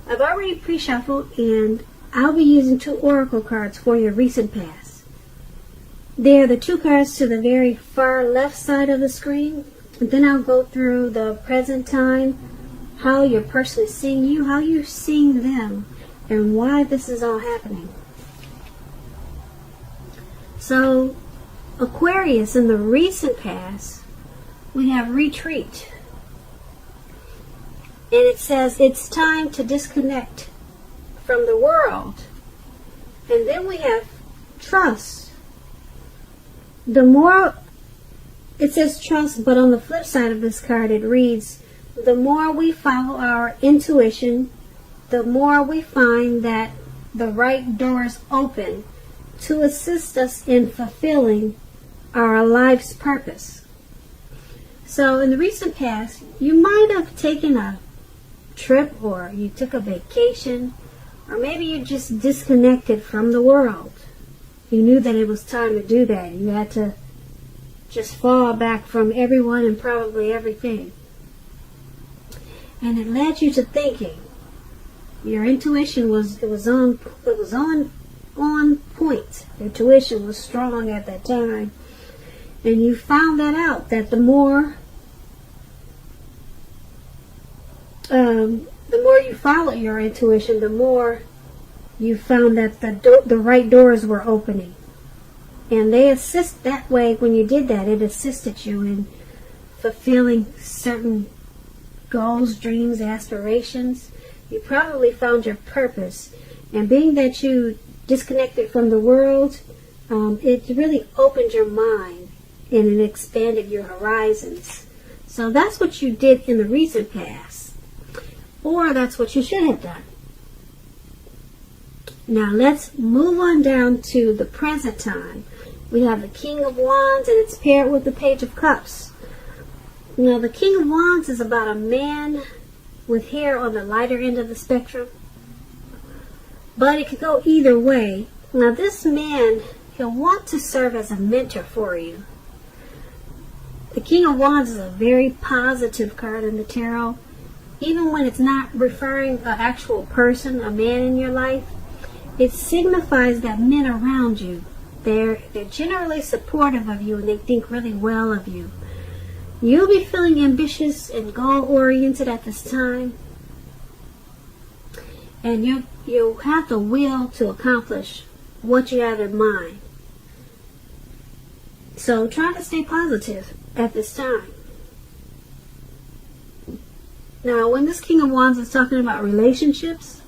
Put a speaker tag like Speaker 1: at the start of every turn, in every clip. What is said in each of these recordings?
Speaker 1: I've already pre-shuffled, and I'll be using 2 oracle cards for your recent past. They're the 2 cards to the very far left side of the screen. And then I'll go through the present time, how your person is seeing you, how you're seeing them, and why this is all happening. So, Aquarius, in the recent past, we have retreat. And it says it's time to disconnect from the world. And then we have trust. The more, it says trust, but on the flip side of this card it reads, the more we follow our intuition, the more we find that the right doors open to assist us in fulfilling our life's purpose. So in the recent past, you might have taken a trip, or you took a vacation, or maybe you just disconnected from the world. You knew that it was time to do that. You had to just fall back from everyone and probably everything. And it led you to thinking. Your intuition was on point. Your intuition was strong at that time. And you found that out, that the more you followed your intuition, the more you found that the right doors were opening. And they assist that way. When you did that, it assisted you in fulfilling certain goals, dreams, aspirations. You probably found your purpose. And being that you disconnected from the world, it really opened your mind and it expanded your horizons. So that's what you did in the recent past. Or that's what you should have done. Now let's move on down to the present time. We have the King of Wands, and it's paired with the Page of Cups. Now the King of Wands is about a man with hair on the lighter end of the spectrum. But it could go either way. Now this man, he'll want to serve as a mentor for you. The King of Wands is a very positive card in the tarot. Even when it's not referring to an actual person, a man in your life, it signifies that men around you, they're generally supportive of you and they think really well of you. You'll be feeling ambitious and goal-oriented at this time. And you'll have the will to accomplish what you have in mind. So try to stay positive at this time. Now, when this King of Wands is talking about relationships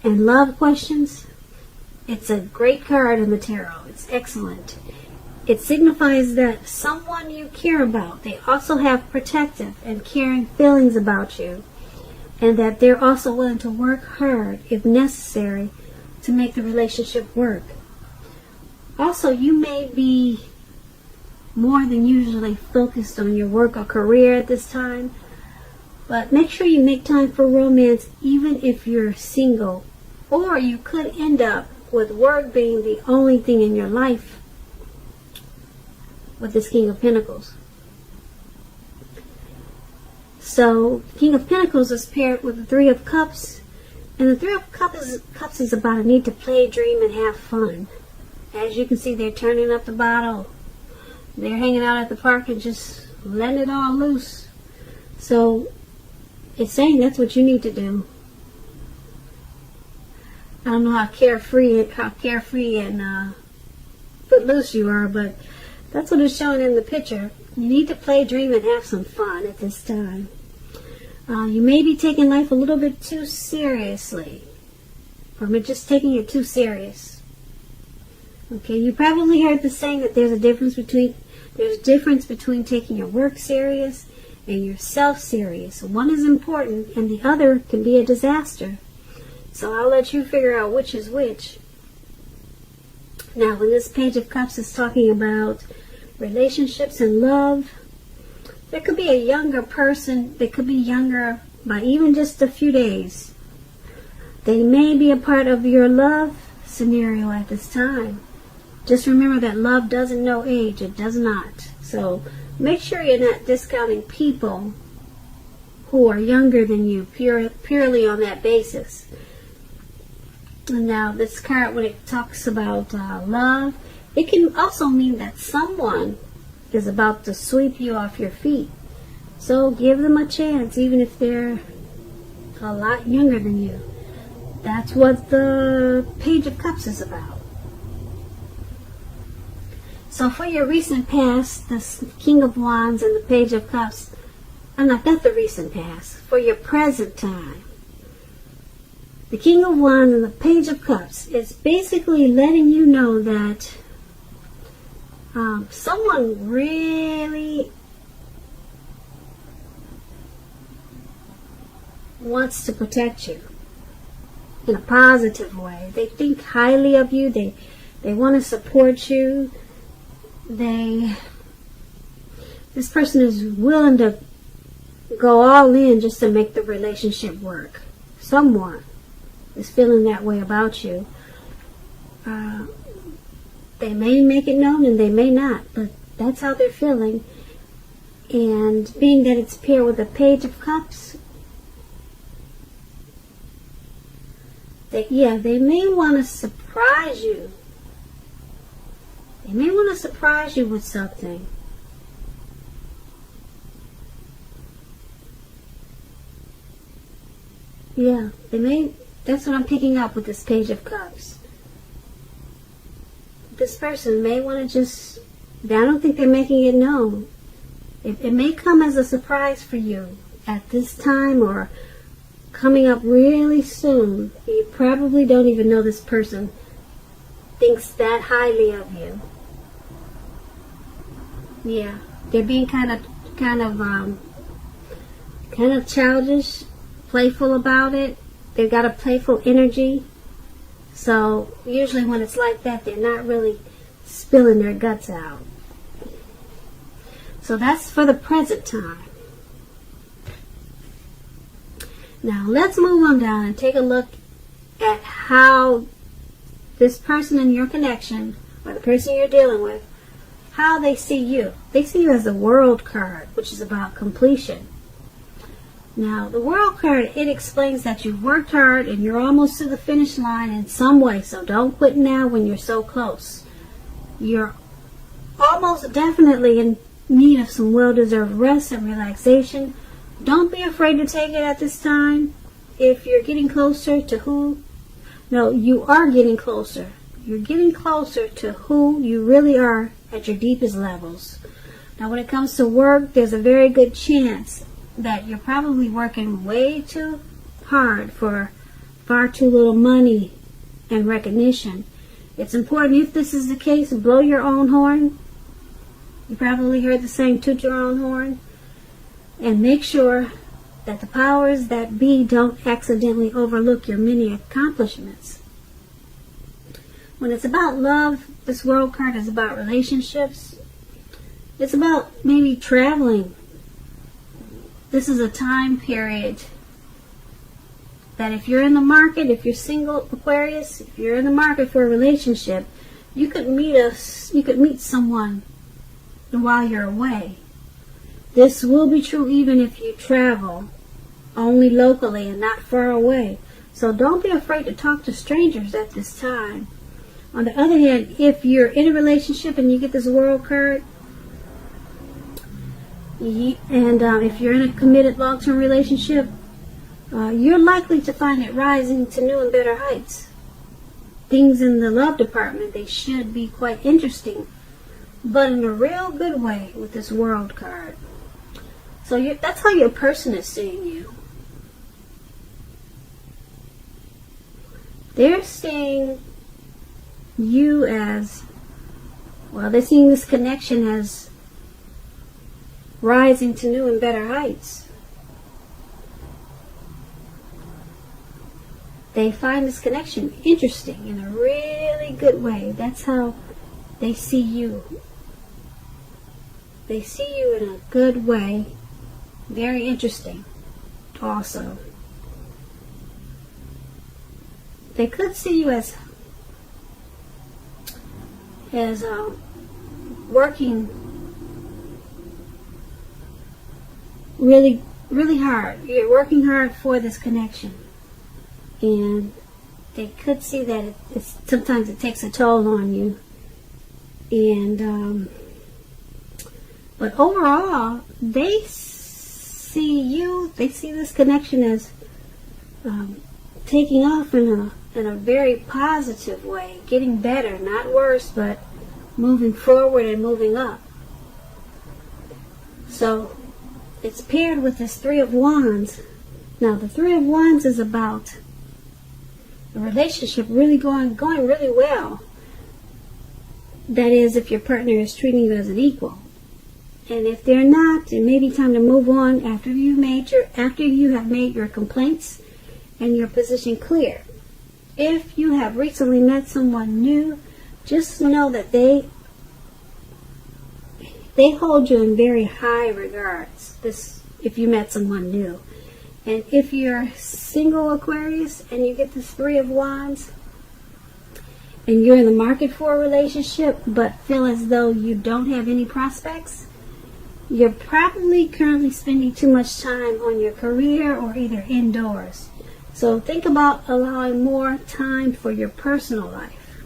Speaker 1: and love questions, it's a great card in the tarot. It's excellent. It signifies that someone you care about, they also have protective and caring feelings about you, and that they're also willing to work hard, if necessary, to make the relationship work. Also, you may be more than usually focused on your work or career at this time, but make sure you make time for romance even if you're single, or you could end up with work being the only thing in your life with this King of Pentacles. So King of Pentacles is paired with the Three of Cups, and the Three of Cups is about a need to play, dream, and have fun. As you can see, they're turning up the bottle. They're hanging out at the park and just letting it all loose. So it's saying that's what you need to do. I don't know how carefree and footloose you are, but that's what it's showing in the picture. You need to play, dream, and have some fun at this time. You may be taking life a little bit too seriously, or just taking it too serious. Okay, you probably heard the saying that there's a difference between taking your work serious and yourself serious. One is important and the other can be a disaster. So I'll let you figure out which is which. Now, when this Page of Cups is talking about relationships and love, there could be a younger person. They could be younger by even just a few days. They may be a part of your love scenario at this time. Just remember that love doesn't know age. It does not. So make sure you're not discounting people who are younger than you, purely on that basis. And now this card, when it talks about love, it can also mean that someone is about to sweep you off your feet. So give them a chance, even if they're a lot younger than you. That's what the Page of Cups is about. So for your recent past, the King of Wands and the Page of Cups, not the recent past, for your present time, the King of Wands and the Page of Cups is basically letting you know that someone really wants to protect you in a positive way. They think highly of you. They want to support you. This person is willing to go all in just to make the relationship work. Someone is feeling that way about you. They may make it known and they may not, but that's how they're feeling. And being that it's paired with the Page of Cups, they may want to surprise you. They may want to surprise you with something. Yeah, they may. That's what I'm picking up with this Page of Cups. This person may want to just, I don't think they're making it known. It may come as a surprise for you at this time or coming up really soon. You probably don't even know this person thinks that highly of you. Yeah, they're being kind of childish, playful about it. They've got a playful energy. So usually when it's like that, they're not really spilling their guts out. So that's for the present time. Now let's move on down and take a look at how this person in your connection, or the person you're dealing with, how they see you. They see you as the World card, which is about completion. Now, the World card, it explains that you've worked hard and you're almost to the finish line in some way, so don't quit now when you're so close. You're almost definitely in need of some well-deserved rest and relaxation. Don't be afraid to take it at this time. If you're getting closer to who... No, you are getting closer. You're getting closer to who you really are at your deepest levels. Now, when it comes to work, there's a very good chance that you're probably working way too hard for far too little money and recognition. It's important, if this is the case, blow your own horn. You probably heard the saying, toot your own horn. And make sure that the powers that be don't accidentally overlook your many accomplishments. When it's about love, this World card is about relationships. It's about maybe traveling. This is a time period that if you're in the market, if you're single, Aquarius, if you're in the market for a relationship, you could meet someone while you're away. This will be true even if you travel only locally and not far away. So don't be afraid to talk to strangers at this time. On the other hand, if you're in a relationship and you get this World card, and if you're in a committed long-term relationship, you're likely to find it rising to new and better heights. Things in the love department, they should be quite interesting, but in a real good way with this World card. So that's how your person is seeing you. They're seeing you as, well, they're seeing this connection as rising to new and better heights. They find this connection interesting in a really good way. That's how they see you. They see you in a good way. Very interesting also. They could see you as working really really hard. You're working hard for this connection. And they could see that sometimes it takes a toll on you. And, but overall, they see this connection as taking off in a very positive way, getting better, not worse, but moving forward and moving up. So it's paired with this Three of Wands. Now the Three of Wands is about the relationship really going really well. That is, if your partner is treating you as an equal. And if they're not, it may be time to move on after you have made your complaints and your position clear. If you have recently met someone new, just know that they hold you in very high regards. If you met someone new. And if you're single, Aquarius, and you get this Three of Wands, and you're in the market for a relationship, but feel as though you don't have any prospects, you're probably currently spending too much time on your career or either indoors. So think about allowing more time for your personal life.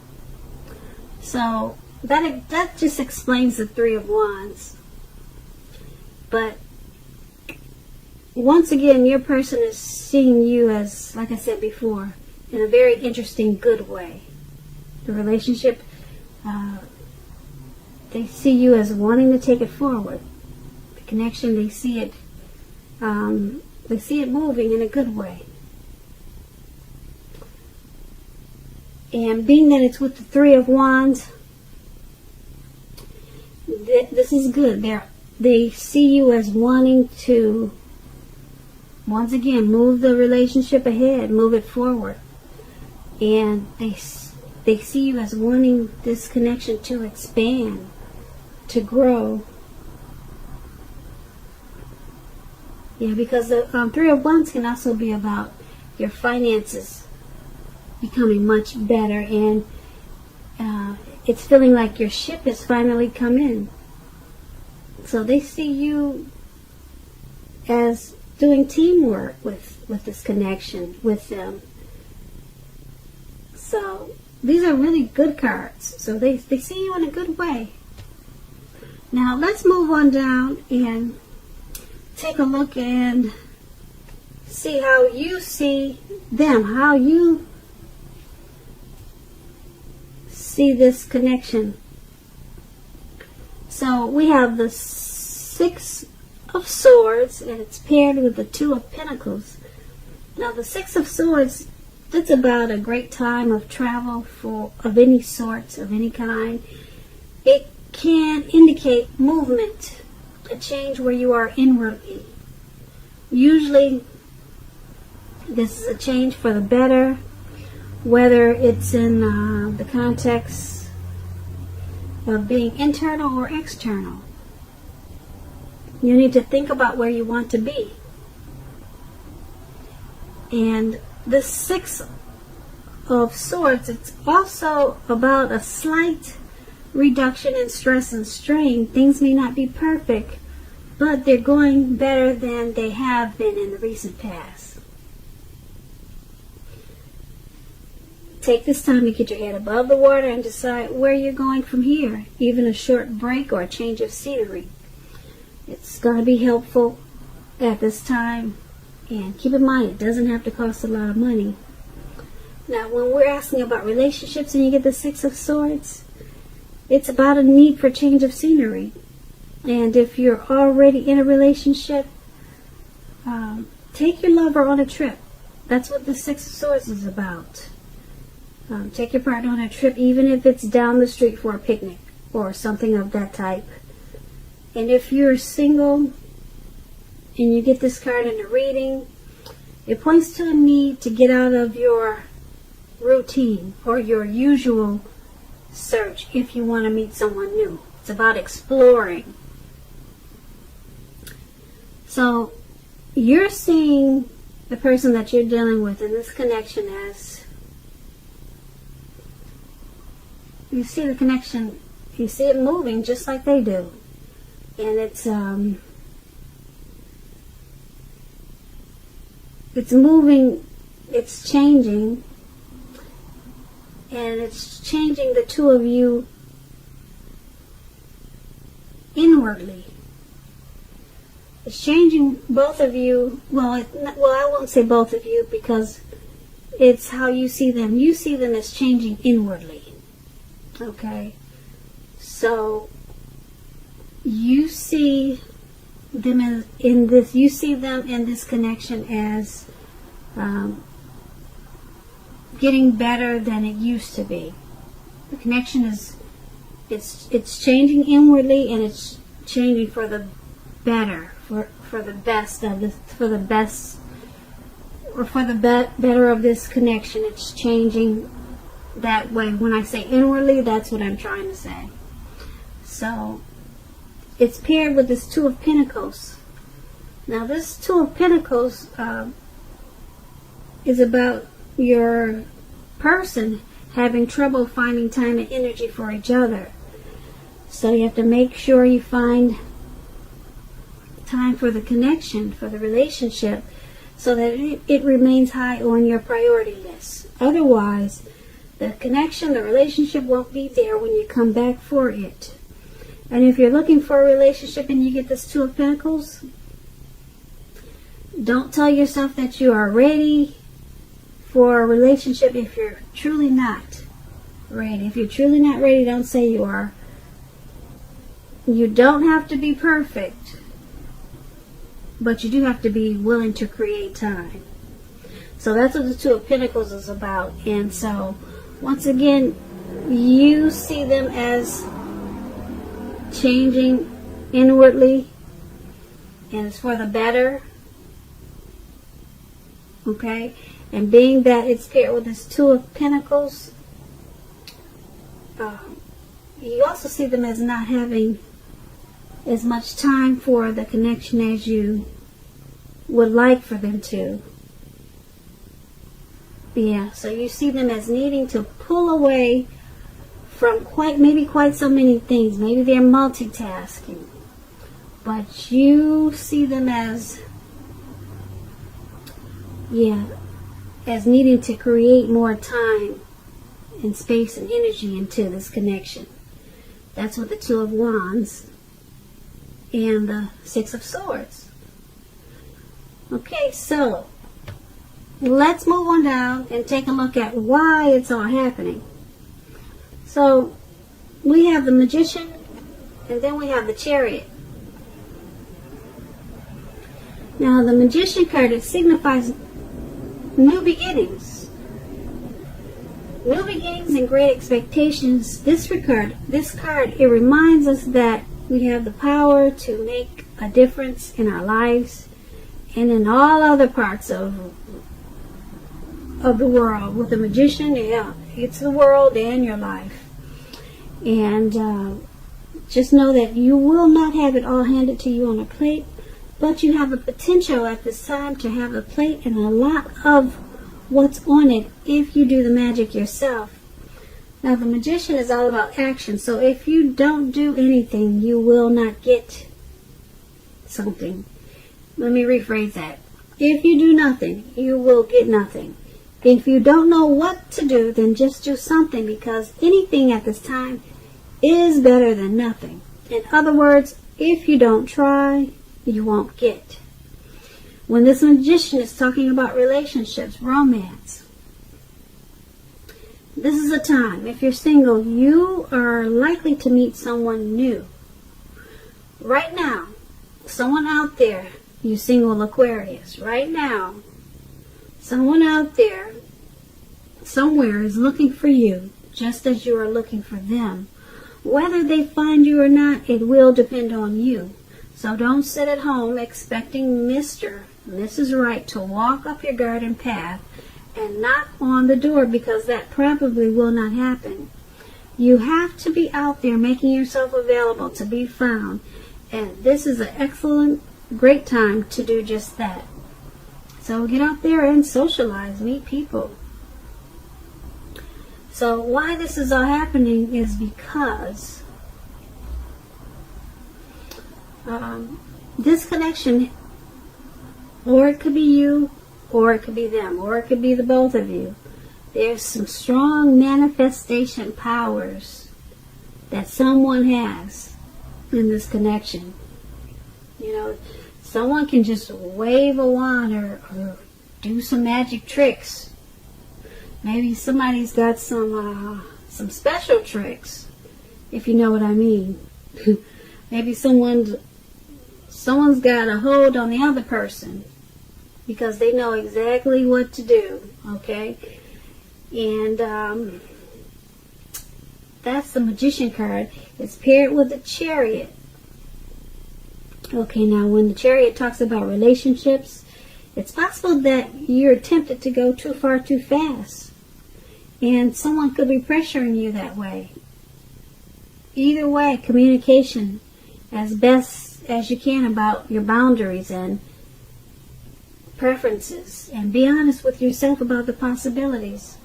Speaker 1: So that just explains the Three of Wands. But once again, your person is seeing you as, like I said before, in a very interesting, good way. The relationship, they see you as wanting to take it forward. The connection, they see it moving in a good way. And being that it's with the Three of Wands, this is good. They see you as wanting to, once again, move the relationship ahead, move it forward. And they see you as wanting this connection to expand, to grow. Yeah, because the Three of Wands can also be about your finances becoming much better, and it's feeling like your ship has finally come in. So they see you as doing teamwork with this connection with them. So these are really good cards. So they see you in a good way. Now let's move on down and take a look and see how you see them, how you see this connection. So we have the Six of Swords, and it's paired with the Two of Pentacles. Now the Six of Swords, that's about a great time of travel of any sort, of any kind. It can indicate movement, a change where you are inwardly. Usually this is a change for the better, whether it's in the context of being internal or external. You need to think about where you want to be. And the Six of Swords, it's also about a slight reduction in stress and strain. Things may not be perfect, but they're going better than they have been in the recent past. Take this time to get your head above the water and decide where you're going from here. Even a short break or a change of scenery. It's going to be helpful at this time. And keep in mind, it doesn't have to cost a lot of money. Now, when we're asking about relationships and you get the Six of Swords, it's about a need for change of scenery. And if you're already in a relationship, take your lover on a trip. That's what the Six of Swords is about. Take your partner on a trip, even if it's down the street for a picnic or something of that type. And if you're single and you get this card in a reading, it points to a need to get out of your routine or your usual search if you want to meet someone new. It's about exploring. So you're seeing the person that you're dealing with in this connection as, you see the connection, you see it moving just like they do. And it's it's moving, it's changing, and it's changing the two of you inwardly. It's changing both of you. Well, I won't say both of you, because it's how you see them. You see them as changing inwardly. Okay? So, you see them in this connection as getting better than it used to be. The connection is, it's changing inwardly, and it's changing for the better, for the best of this, for the best, or for the better of this connection. It's changing that way. When I say inwardly, that's what I'm trying to say. So, it's paired with this Two of Pentacles. Now, this Two of Pentacles is about your person having trouble finding time and energy for each other. So you have to make sure you find time for the connection, for the relationship, so that it remains high on your priority list. Otherwise, the connection, the relationship won't be there when you come back for it. And if you're looking for a relationship and you get this Two of Pentacles, don't tell yourself that you are ready for a relationship if you're truly not ready. If you're truly not ready, don't say you are. You don't have to be perfect, but you do have to be willing to create time. So that's what the Two of Pentacles is about. And so, once again, you see them as changing inwardly, and it's for the better. Okay? And being that it's paired with this Two of Pentacles, you also see them as not having as much time for the connection as you would like for them to. Yeah, so you see them as needing to pull away from quite so many things. Maybe they're multitasking, but you see them as needing to create more time and space and energy into this connection. That's what the Two of Wands and the Six of Swords. Okay, so let's move on down and take a look at why it's all happening. So we have the Magician, and then we have the Chariot. Now the Magician card, it signifies new beginnings. New beginnings and great expectations. This card, it reminds us that we have the power to make a difference in our lives and in all other parts of the world. With the Magician, it's the world and your life. And just know that you will not have it all handed to you on a plate, but you have the potential at this time to have a plate and a lot of what's on it if you do the magic yourself. Now the Magician is all about action, so if you don't do anything, you will not get something. Let me rephrase that. If you do nothing, you will get nothing. If you don't know what to do, then just do something, because anything at this time is better than nothing. In other words, if you don't try, you won't get. When this Magician is talking about relationships, romance, this is a time, if you're single, you are likely to meet someone new. Right now, someone out there, you single Aquarius, right now, someone out there, somewhere, is looking for you, just as you are looking for them. Whether they find you or not, it will depend on you. So don't sit at home expecting Mr. Mrs. Right to walk up your garden path and knock on the door, because that probably will not happen. You have to be out there making yourself available to be found. And this is an excellent, great time to do just that. So get out there and socialize, meet people. So why this is all happening is because this connection, or it could be you or it could be them, or it could be the both of you. There's some strong manifestation powers that someone has in this connection. You know, someone can just wave a wand or do some magic tricks. Maybe somebody's got some special tricks, if you know what I mean. Maybe someone's got a hold on the other person because they know exactly what to do, okay? And that's the Magician card. It's paired with the Chariot. Okay, now when the Chariot talks about relationships, it's possible that you're tempted to go too far too fast. And someone could be pressuring you that way. Either way, communication as best as you can about your boundaries and preferences. And be honest with yourself about the possibilities.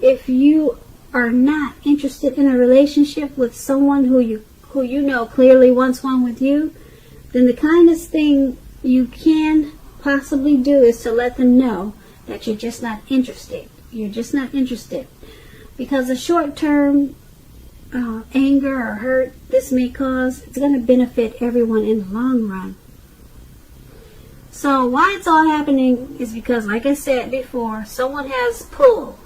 Speaker 1: If you are not interested in a relationship with someone who you know clearly wants one with you, then the kindest thing you can possibly do is to let them know that you're just not interested. You're just not interested. Because the short-term anger or hurt this may cause, it's going to benefit everyone in the long run. So why it's all happening is because, like I said before, someone has pull.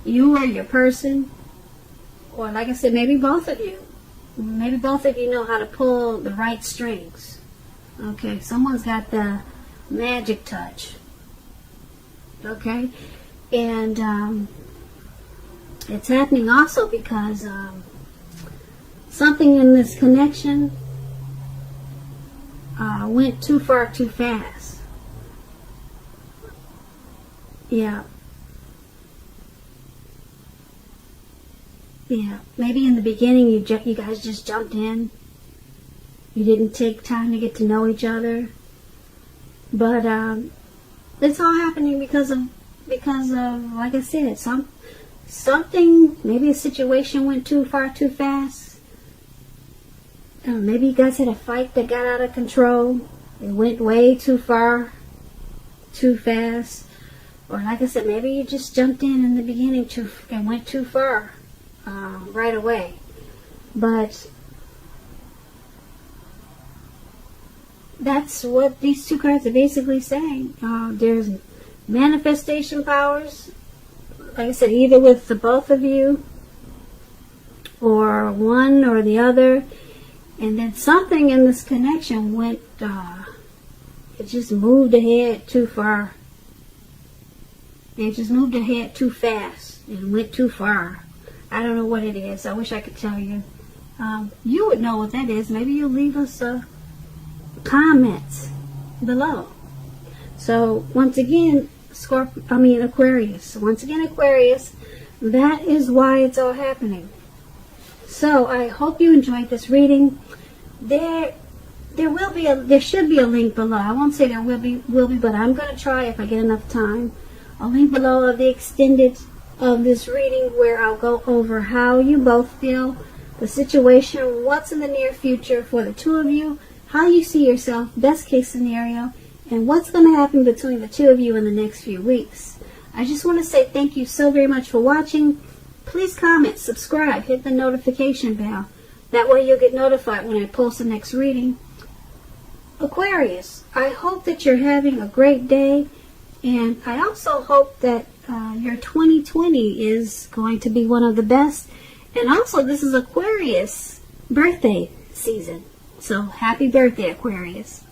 Speaker 1: You or your person, or like I said, maybe both of you. Maybe both of you know how to pull the right strings. Okay, someone's got the magic touch. Okay, and it's happening also because something in this connection went too far too fast. Yeah. Yeah, maybe in the beginning you guys just jumped in. You didn't take time to get to know each other. But it's all happening because of like I said, something, maybe a situation went too far too fast. Maybe you guys had a fight that got out of control. It went way too far too fast. Or like I said, maybe you just jumped in the beginning and went too far. Right away. But that's what these two cards are basically saying. There's manifestation powers, like I said, either with the both of you or one or the other, and then something in this connection went it just moved ahead too far. It just moved ahead too fast and went too far. I don't know what it is. I wish I could tell you. You would know what that is. Maybe you'll leave us comments below. So once again, Aquarius. Once again, Aquarius. That is why it's all happening. So I hope you enjoyed this reading. There should be a link below. I won't say there will be, but I'm going to try if I get enough time. A link below of the extended of this reading where I'll go over how you both feel, the situation, what's in the near future for the two of you, how you see yourself, best case scenario, and what's going to happen between the two of you in the next few weeks. I just want to say thank you so very much for watching. Please comment, subscribe, hit the notification bell. That way you'll get notified when I post the next reading. Aquarius, I hope that you're having a great day, and I also hope that your 2020 is going to be one of the best. And also, this is Aquarius birthday season. So, happy birthday, Aquarius.